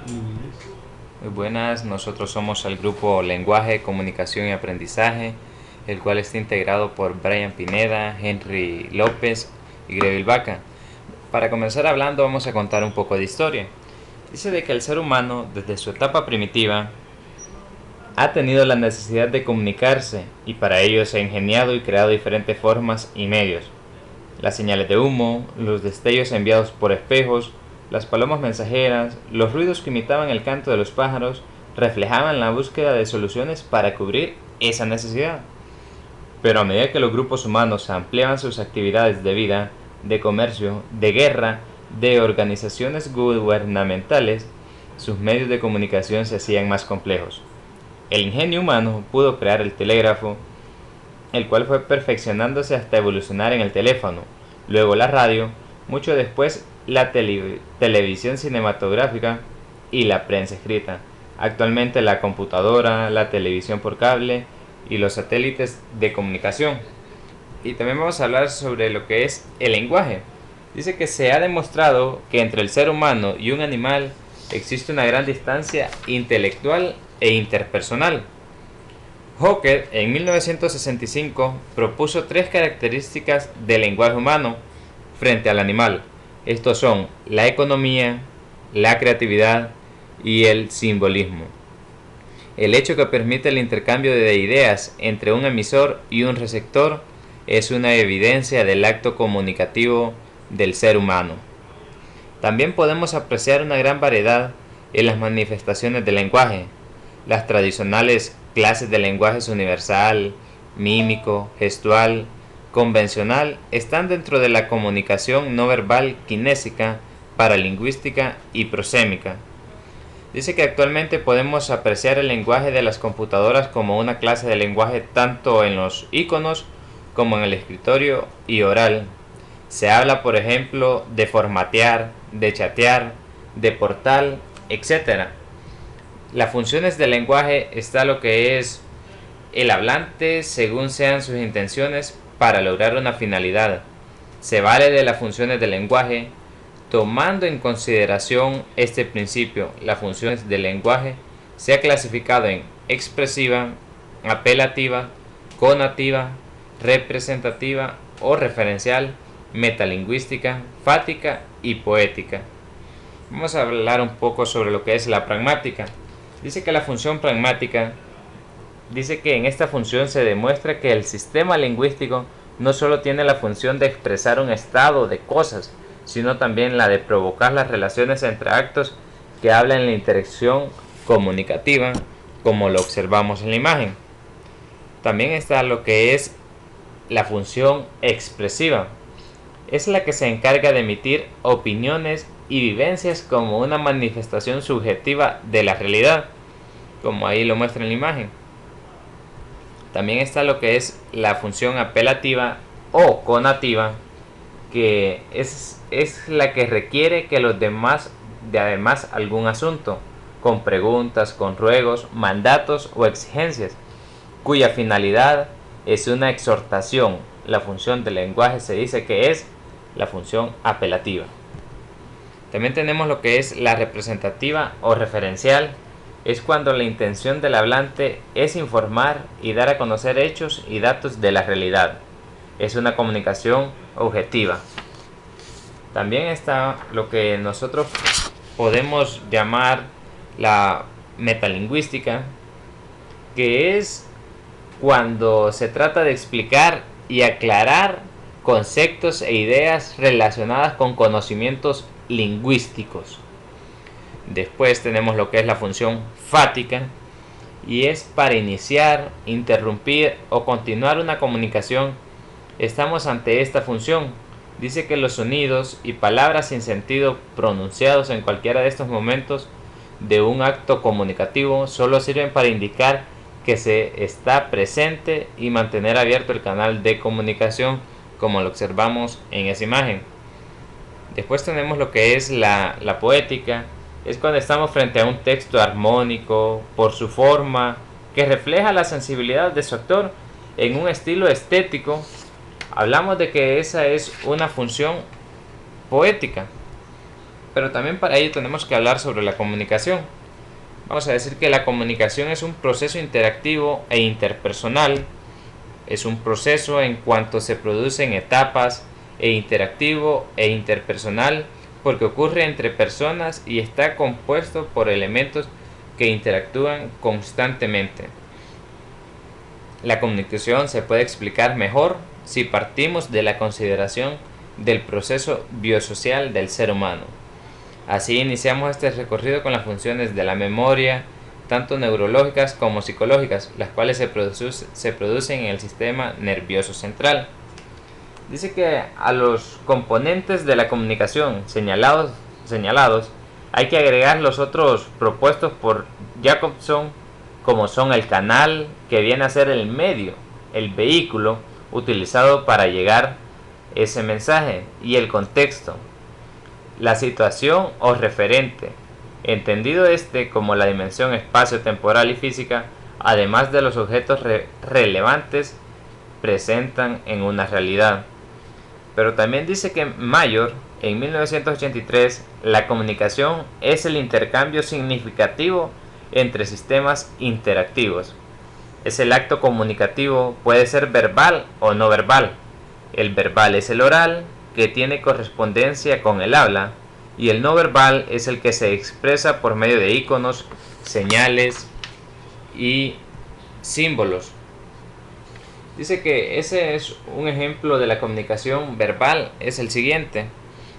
Muy buenas, nosotros somos el grupo Lenguaje, Comunicación y Aprendizaje, el cual está integrado por Brian Pineda, Henry López y Greville Vaca. Para comenzar hablando vamos a contar un poco de historia. Dice de que el ser humano, desde su etapa primitiva, ha tenido la necesidad de comunicarse y para ello se ha ingeniado y creado diferentes formas y medios. Las señales de humo, los destellos enviados por espejos, las palomas mensajeras, los ruidos que imitaban el canto de los pájaros, reflejaban la búsqueda de soluciones para cubrir esa necesidad. Pero a medida que los grupos humanos ampliaban sus actividades de vida, de comercio, de guerra, de organizaciones gubernamentales, sus medios de comunicación se hacían más complejos. El ingenio humano pudo crear el telégrafo, el cual fue perfeccionándose hasta evolucionar en el teléfono, luego la radio, mucho después la televisión cinematográfica y la prensa escrita. Actualmente la computadora, la televisión por cable y los satélites de comunicación. Y también vamos a hablar sobre lo que es el lenguaje. Dice que se ha demostrado que entre el ser humano y un animal existe una gran distancia intelectual e interpersonal. Hooker en 1965 propuso tres características del lenguaje humano frente al animal. Estos son la economía, la creatividad y el simbolismo. El hecho que permite el intercambio de ideas entre un emisor y un receptor es una evidencia del acto comunicativo del ser humano. También podemos apreciar una gran variedad en las manifestaciones del lenguaje. Las tradicionales clases de lenguaje universal, mímico, gestual, convencional están dentro de la comunicación no verbal kinésica, paralingüística y prosémica. Dice que actualmente podemos apreciar el lenguaje de las computadoras como una clase de lenguaje tanto en los iconos como en el escritorio y oral. Se habla, por ejemplo, de formatear, de chatear, de portal, etc. Las funciones del lenguaje está lo que es el hablante según sean sus intenciones para lograr una finalidad. Se vale de las funciones del lenguaje tomando en consideración este principio. Las funciones del lenguaje se ha clasificado en expresiva, apelativa, conativa, representativa o referencial, metalingüística, fática y poética. Vamos a hablar un poco sobre lo que es la pragmática. Dice que la función pragmática dice que en esta función se demuestra que el sistema lingüístico no solo tiene la función de expresar un estado de cosas, sino también la de provocar las relaciones entre actos que hablan en la interacción comunicativa, como lo observamos en la imagen. También está lo que es la función expresiva. Es la que se encarga de emitir opiniones y vivencias como una manifestación subjetiva de la realidad, como ahí lo muestra en la imagen. También está lo que es la función apelativa o conativa, que es la que requiere que los demás de además algún asunto, con preguntas, con ruegos, mandatos o exigencias, cuya finalidad es una exhortación. La función del lenguaje se dice que es la función apelativa. También tenemos lo que es la representativa o referencial. Es cuando la intención del hablante es informar y dar a conocer hechos y datos de la realidad. Es una comunicación objetiva. También está lo que nosotros podemos llamar la metalingüística, que es cuando se trata de explicar y aclarar conceptos e ideas relacionadas con conocimientos lingüísticos. Después tenemos lo que es la función fática, y es para iniciar, interrumpir o continuar una comunicación. Estamos ante esta función. Dice que los sonidos y palabras sin sentido pronunciados en cualquiera de estos momentos de un acto comunicativo solo sirven para indicar que se está presente y mantener abierto el canal de comunicación, como lo observamos en esa imagen. Después tenemos lo que es la poética. Es cuando estamos frente a un texto armónico por su forma, que refleja la sensibilidad de su autor en un estilo estético. Hablamos de que esa es una función poética. pero también para ello tenemos que hablar sobre la comunicación. Vamos a decir que la comunicación es un proceso interactivo e interpersonal. Es un proceso en cuanto se produce en etapas e interactivo e interpersonal porque ocurre entre personas y está compuesto por elementos que interactúan constantemente. La comunicación se puede explicar mejor si partimos de la consideración del proceso biosocial del ser humano. Así iniciamos este recorrido con las funciones de la memoria, tanto neurológicas como psicológicas, las cuales se producen en el sistema nervioso central. Dice que a los componentes de la comunicación señalados hay que agregar los otros propuestos por Jacobson, como son el canal, que viene a ser el medio, el vehículo utilizado para llegar ese mensaje, y el contexto, la situación o referente, entendido como la dimensión espacio-temporal y física, además de los objetos relevantes presentan en una realidad. Pero también dice que Mayor, en 1983, la comunicación es el intercambio significativo entre sistemas interactivos. Es el acto comunicativo, puede ser verbal o no verbal. El verbal es el oral, que tiene correspondencia con el habla, y el no verbal es el que se expresa por medio de iconos, señales y símbolos. Dice que ese es un ejemplo de la comunicación verbal, es el siguiente,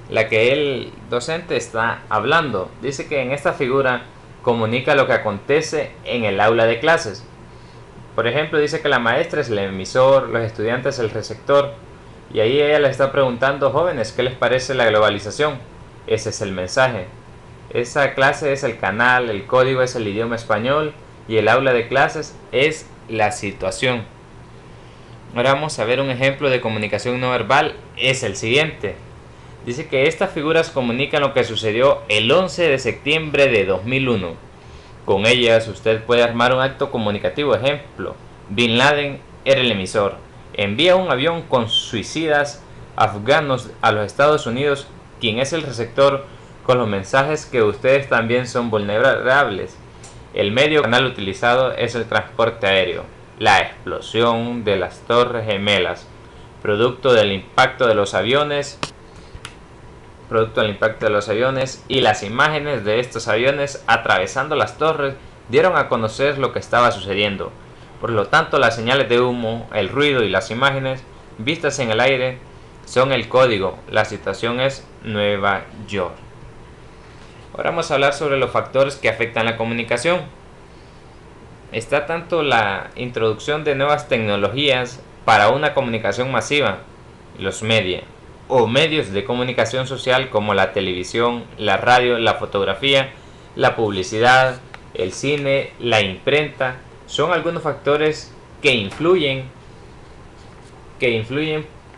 la que el docente está hablando. Dice que en esta figura comunica lo que acontece en el aula de clases. Por ejemplo, dice que la maestra es el emisor, los estudiantes el receptor, y ahí ella le está preguntando: jóvenes, ¿qué les parece la globalización? Ese es el mensaje. Esa clase es el canal, el código es el idioma español y el aula de clases es la situación. Ahora vamos a ver un ejemplo de comunicación no verbal, es el siguiente. Dice que estas figuras comunican lo que sucedió el 11 de septiembre de 2001. Con ellas usted puede armar un acto comunicativo. Ejemplo: Bin Laden era el emisor. Envía un avión con suicidas afganos a los Estados Unidos, quien es el receptor con los mensajes que ustedes también son vulnerables. El medio canal utilizado es el transporte aéreo. La explosión de las Torres Gemelas, producto del impacto de los aviones y las imágenes de estos aviones atravesando las torres dieron a conocer lo que estaba sucediendo. Por lo tanto, las señales de humo, el ruido y las imágenes vistas en el aire son el código. La situación es Nueva York. Ahora vamos a hablar sobre los factores que afectan la comunicación. Está tanto la introducción de nuevas tecnologías para una comunicación masiva, los media, o medios de comunicación social como la televisión, la radio, la fotografía, la publicidad, el cine, la imprenta, son algunos factores que influyen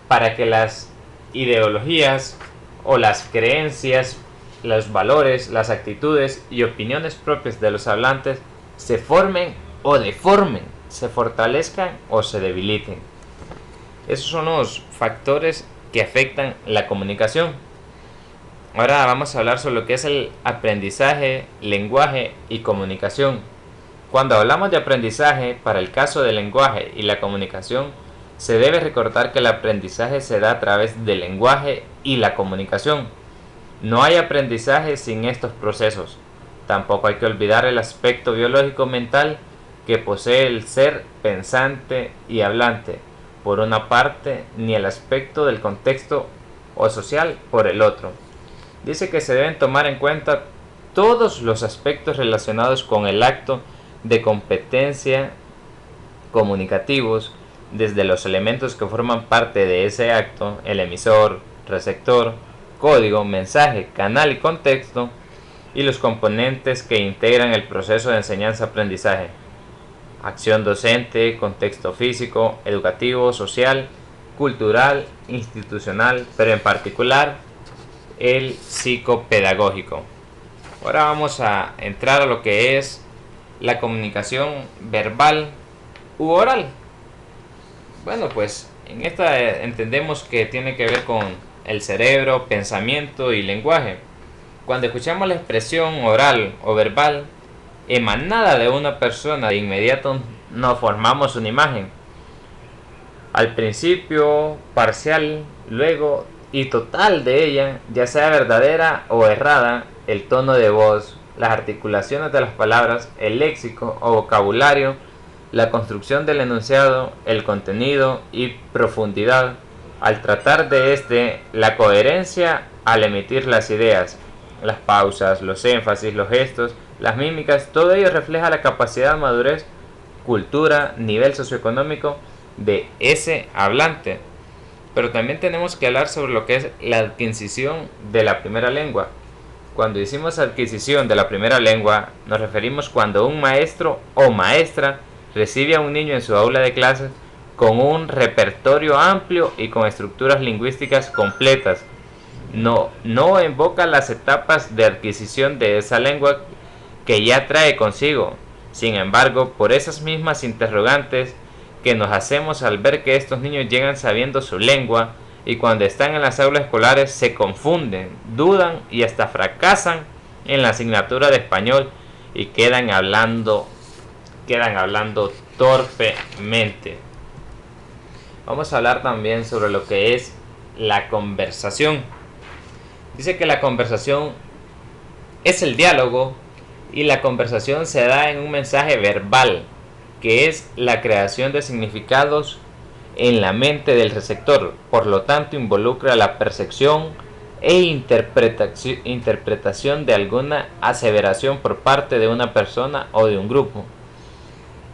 para que las ideologías o las creencias, los valores, las actitudes y opiniones propias de los hablantes se formen o deformen, se fortalezcan o se debiliten. Esos son los factores que afectan la comunicación. Ahora vamos a hablar sobre lo que es el aprendizaje, lenguaje y comunicación. Cuando hablamos de aprendizaje, para el caso del lenguaje y la comunicación, se debe recordar que el aprendizaje se da a través del lenguaje y la comunicación. No hay aprendizaje sin estos procesos. Tampoco hay que olvidar el aspecto biológico mental que posee el ser pensante y hablante, por una parte, ni el aspecto del contexto o social por el otro. Dice que se deben tomar en cuenta todos los aspectos relacionados con el acto de competencia comunicativos, desde los elementos que forman parte de ese acto, el emisor, receptor, código, mensaje, canal y contexto, y los componentes que integran el proceso de enseñanza-aprendizaje: acción docente, contexto físico, educativo, social, cultural, institucional, pero en particular el psicopedagógico. Ahora vamos a entrar a lo que es la comunicación verbal u oral. Bueno, pues en esta entendemos que tiene que ver con el cerebro, pensamiento y lenguaje. Cuando escuchamos la expresión oral o verbal emanada de una persona, de inmediato nos formamos una imagen. Al principio, parcial, luego y total de ella, ya sea verdadera o errada, el tono de voz, las articulaciones de las palabras, el léxico o vocabulario, la construcción del enunciado, el contenido y profundidad, al tratar de la coherencia al emitir las ideas, las pausas, los énfasis, los gestos, las mímicas, todo ello refleja la capacidad, madurez, cultura, nivel socioeconómico de ese hablante. Pero también tenemos que hablar sobre lo que es la adquisición de la primera lengua. Cuando decimos adquisición de la primera lengua, nos referimos cuando un maestro o maestra recibe a un niño en su aula de clases con un repertorio amplio y con estructuras lingüísticas completas. No invoca las etapas de adquisición de esa lengua que ya trae consigo. Sin embargo, por esas mismas interrogantes que nos hacemos al ver que estos niños llegan sabiendo su lengua y cuando están en las aulas escolares se confunden, dudan y hasta fracasan en la asignatura de español y quedan hablando torpemente. Vamos a hablar también sobre lo que es la conversación. Dice que la conversación es el diálogo y la conversación se da en un mensaje verbal, que es la creación de significados en la mente del receptor, por lo tanto involucra la percepción e interpretación de alguna aseveración por parte de una persona o de un grupo.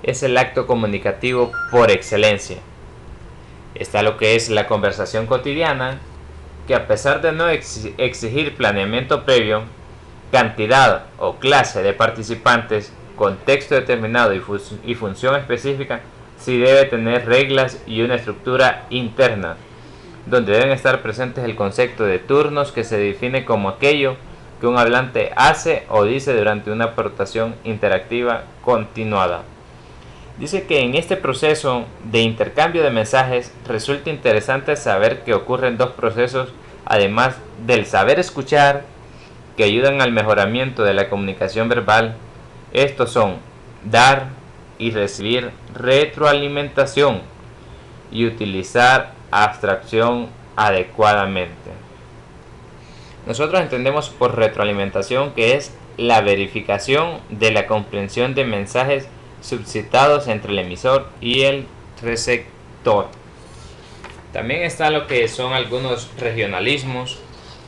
Es el acto comunicativo por excelencia. Está lo que es la conversación cotidiana, que a pesar de no exigir planeamiento previo, cantidad o clase de participantes, contexto determinado y función específica, sí debe tener reglas y una estructura interna, donde deben estar presentes el concepto de turnos, que se define como aquello que un hablante hace o dice durante una aportación interactiva continuada. Dice que en este proceso de intercambio de mensajes resulta interesante saber que ocurren dos procesos, además del saber escuchar, que ayudan al mejoramiento de la comunicación verbal. Estos son dar y recibir retroalimentación y utilizar abstracción adecuadamente. Nosotros entendemos por retroalimentación que es la verificación de la comprensión de mensajes suscitados entre el emisor y el receptor. También está lo que son algunos regionalismos,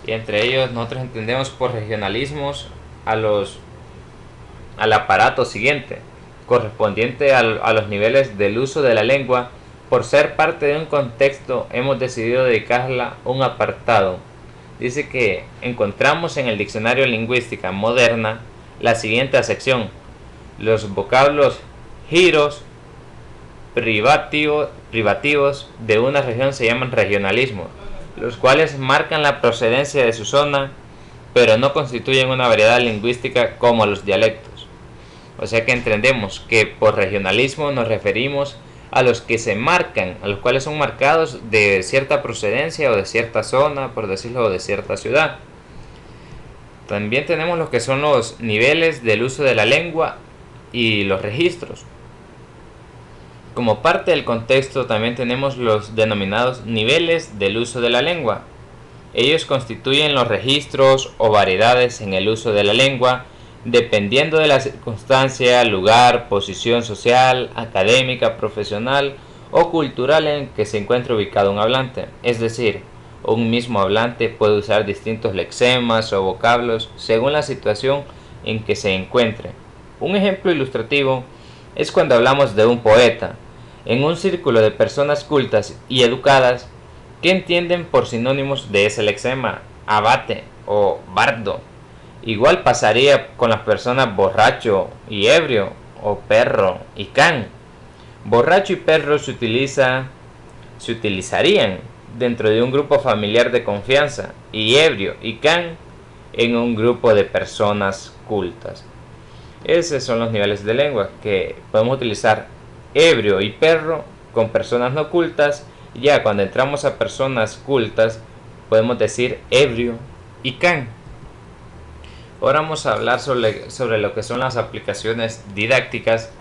y entre ellos nosotros entendemos por regionalismos al aparato siguiente, correspondiente a los niveles del uso de la lengua. Por ser parte de un contexto, hemos decidido dedicarla un apartado. Dice que encontramos en el diccionario lingüística moderna la siguiente sección: los vocablos giros privativos de una región se llaman regionalismos, los cuales marcan la procedencia de su zona, pero no constituyen una variedad lingüística como los dialectos. O sea que entendemos que por regionalismo nos referimos a los que se marcan, a los cuales son marcados de cierta procedencia o de cierta zona, por decirlo, o de cierta ciudad. También tenemos lo que son los niveles del uso de la lengua y los registros. Como parte del contexto también tenemos los denominados niveles del uso de la lengua. Ellos constituyen los registros o variedades en el uso de la lengua, dependiendo de la circunstancia, lugar, posición social, académica, profesional o cultural en que se encuentre ubicado un hablante. Es decir, un mismo hablante puede usar distintos lexemas o vocablos según la situación en que se encuentre. Un ejemplo ilustrativo es cuando hablamos de un poeta en un círculo de personas cultas y educadas que entienden por sinónimos de ese lexema, abate o bardo. Igual pasaría con las personas borracho y ebrio, o perro y can. Borracho y perro se utilizarían dentro de un grupo familiar de confianza, y ebrio y can en un grupo de personas cultas. Esos son los niveles de lengua que podemos utilizar: ebrio y perro con personas no cultas. Ya cuando entramos a personas cultas podemos decir ebrio y can. Ahora vamos a hablar sobre lo que son las aplicaciones didácticas.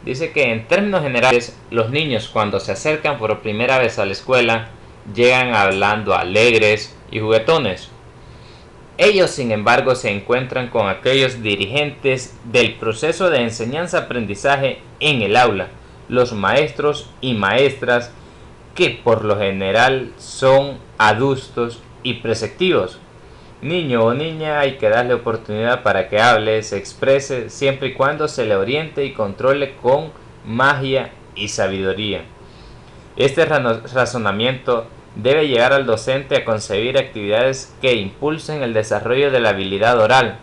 Dice que en términos generales, los niños cuando se acercan por primera vez a la escuela llegan hablando alegres y juguetones. Ellos, sin embargo, se encuentran con aquellos dirigentes del proceso de enseñanza-aprendizaje en el aula, los maestros y maestras, que por lo general son adultos y preceptivos. Niño o niña, hay que darle oportunidad para que hable, se exprese, siempre y cuando se le oriente y controle con magia y sabiduría. Este razonamiento debe llevar al docente a concebir actividades que impulsen el desarrollo de la habilidad oral.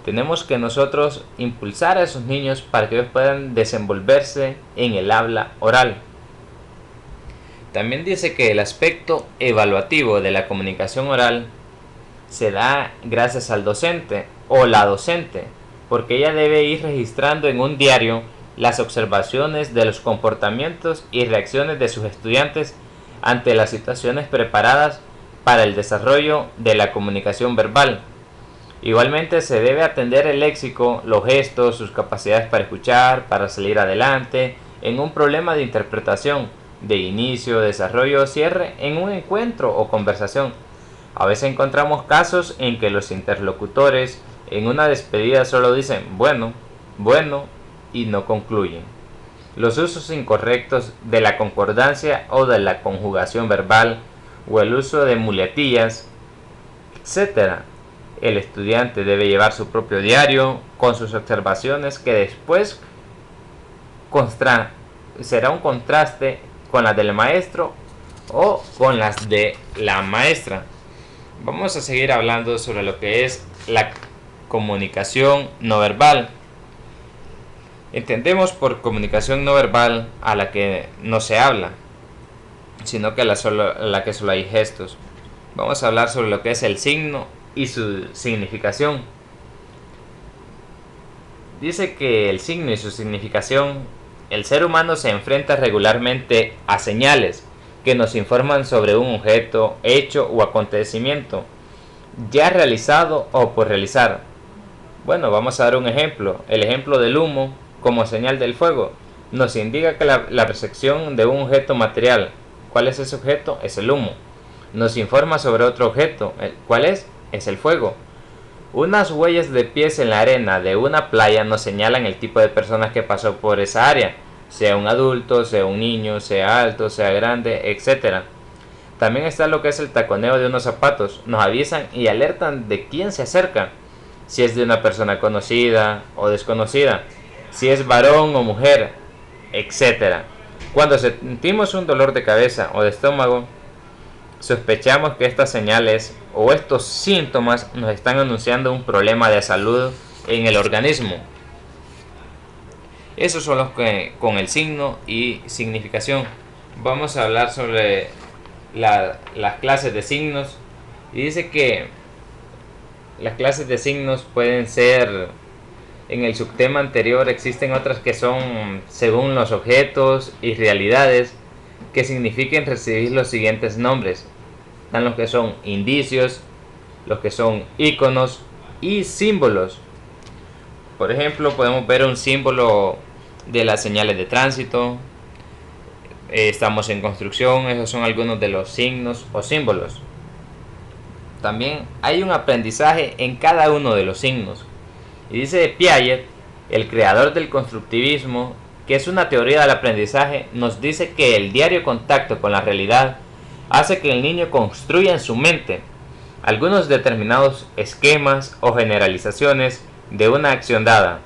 Tenemos que nosotros impulsar a esos niños para que ellos puedan desenvolverse en el habla oral. También dice que el aspecto evaluativo de la comunicación oral se da gracias al docente o la docente, porque ella debe ir registrando en un diario las observaciones de los comportamientos y reacciones de sus estudiantes ante las situaciones preparadas para el desarrollo de la comunicación verbal. Igualmente se debe atender el léxico, los gestos, sus capacidades para escuchar, para salir adelante en un problema de interpretación, de inicio, desarrollo o cierre en un encuentro o conversación. A veces encontramos casos en que los interlocutores en una despedida solo dicen bueno, bueno y no concluyen. Los usos incorrectos de la concordancia o de la conjugación verbal o el uso de muletillas, etc. El estudiante debe llevar su propio diario con sus observaciones que después será un contraste con las del maestro o con las de la maestra. Vamos a seguir hablando sobre lo que es la comunicación no verbal. Entendemos por comunicación no verbal a la que no se habla, sino que la que solo hay gestos. Vamos a hablar sobre lo que es el signo y su significación. Dice que el signo y su significación, el ser humano se enfrenta regularmente a señales que nos informan sobre un objeto, hecho o acontecimiento ya realizado o por realizar. Bueno, vamos a dar un ejemplo. El ejemplo del humo como señal del fuego nos indica que la percepción de un objeto material. ¿Cuál es ese objeto? Es el humo. Nos informa sobre otro objeto. ¿Cuál es? Es el fuego. Unas huellas de pies en la arena de una playa nos señalan el tipo de personas que pasó por esa área, sea un adulto, sea un niño, sea alto, sea grande, etc. También está lo que es el taconeo de unos zapatos. Nos avisan y alertan de quién se acerca, si es de una persona conocida o desconocida, si es varón o mujer, etc. Cuando sentimos un dolor de cabeza o de estómago, sospechamos que estas señales o estos síntomas nos están anunciando un problema de salud en el organismo. Esos son los que con el signo y significación. Vamos a hablar sobre las clases de signos. Y dice que las clases de signos pueden ser, en el subtema anterior existen otras que son según los objetos y realidades que signifiquen recibir los siguientes nombres. Están los que son indicios, los que son iconos y símbolos. Por ejemplo, podemos ver un símbolo de las señales de tránsito. Estamos en construcción, esos son algunos de los signos o símbolos. También hay un aprendizaje en cada uno de los signos. Y dice Piaget, el creador del constructivismo, que es una teoría del aprendizaje, nos dice que el diario contacto con la realidad hace que el niño construya en su mente algunos determinados esquemas o generalizaciones de una acción dada,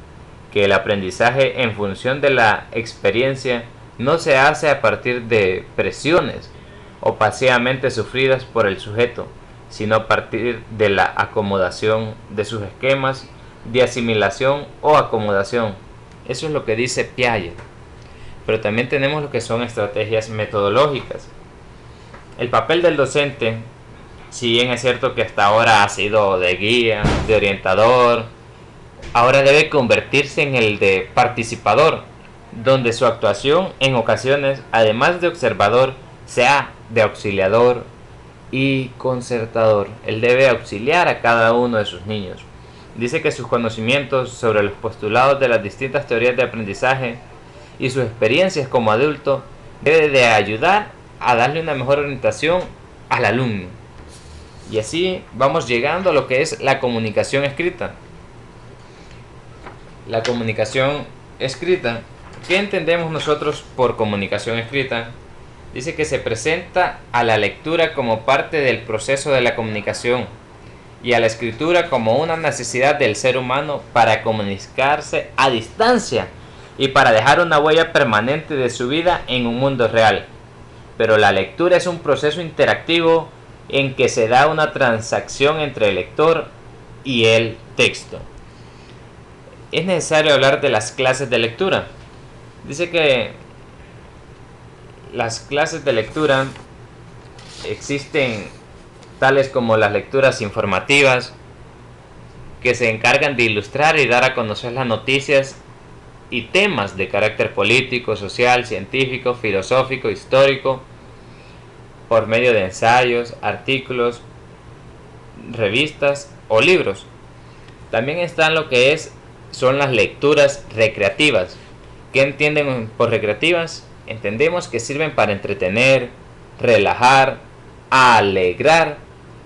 que el aprendizaje en función de la experiencia no se hace a partir de presiones o pasivamente sufridas por el sujeto, sino a partir de la acomodación de sus esquemas de asimilación o acomodación. Eso es lo que dice Piaget. Pero también tenemos lo que son estrategias metodológicas. El papel del docente, si bien es cierto que hasta ahora ha sido de guía, de orientador, ahora debe convertirse en el de participador, donde su actuación en ocasiones, además de observador, sea de auxiliador y concertador. Él debe auxiliar a cada uno de sus niños. Dice que sus conocimientos sobre los postulados de las distintas teorías de aprendizaje y sus experiencias como adulto debe de ayudar a darle una mejor orientación al alumno. Y así vamos llegando a lo que es la comunicación escrita. La comunicación escrita, ¿qué entendemos nosotros por comunicación escrita? Dice que se presenta a la lectura como parte del proceso de la comunicación y a la escritura como una necesidad del ser humano para comunicarse a distancia y para dejar una huella permanente de su vida en un mundo real. Pero la lectura es un proceso interactivo en que se da una transacción entre el lector y el texto. Es necesario hablar de las clases de lectura. Dice que las clases de lectura existen tales como las lecturas informativas, que se encargan de ilustrar y dar a conocer las noticias y temas de carácter político, social, científico, filosófico, histórico, por medio de ensayos, artículos, revistas o libros. También están lo que son las lecturas recreativas. ¿Qué entienden por recreativas? Entendemos que sirven para entretener, relajar, alegrar,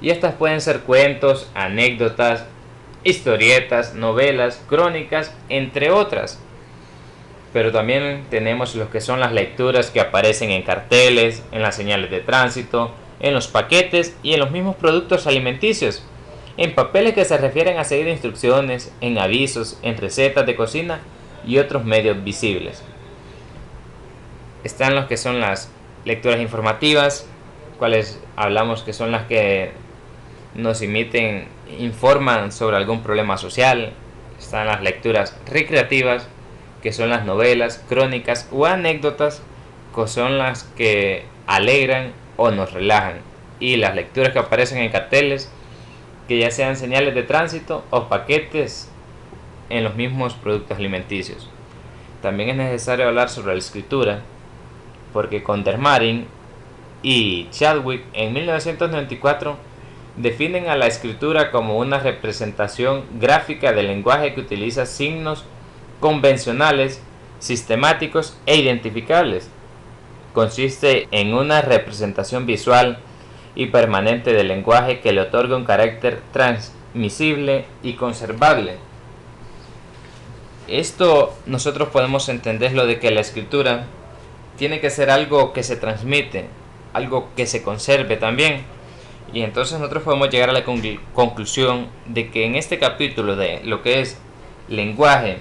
y estas pueden ser cuentos, anécdotas, historietas, novelas, crónicas, entre otras. Pero también tenemos lo que son las lecturas que aparecen en carteles, en las señales de tránsito, en los paquetes y en los mismos productos alimenticios, en papeles que se refieren a seguir instrucciones, en avisos, en recetas de cocina y otros medios visibles. Están los que son las lecturas informativas, cuales hablamos que son las que nos informan sobre algún problema social. Están las lecturas recreativas, que son las novelas, crónicas o anécdotas, que son las que alegran o nos relajan. Y las lecturas que aparecen en carteles, que ya sean señales de tránsito o paquetes en los mismos productos alimenticios. También es necesario hablar sobre la escritura, porque Condormarin y Chadwick en 1994 definen a la escritura como una representación gráfica del lenguaje que utiliza signos convencionales, sistemáticos e identificables. Consiste en una representación visual y permanente del lenguaje que le otorga un carácter transmisible y conservable. Esto nosotros podemos entenderlo de que la escritura tiene que ser algo que se transmite, algo que se conserve también. Y entonces nosotros podemos llegar a la conclusión de que en este capítulo de lo que es lenguaje,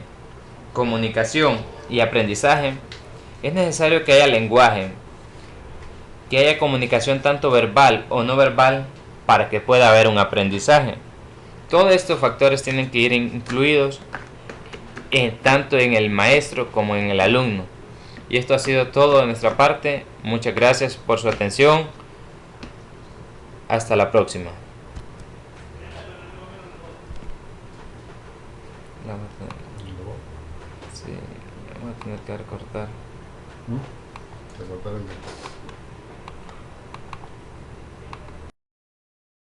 comunicación y aprendizaje, es necesario que haya lenguaje, que haya comunicación tanto verbal o no verbal para que pueda haber un aprendizaje. Todos estos factores tienen que ir incluidos tanto en el maestro como en el alumno. Y esto ha sido todo de nuestra parte. Muchas gracias por su atención. Hasta la próxima. Sí, vamos a tener que recortar. Recortar el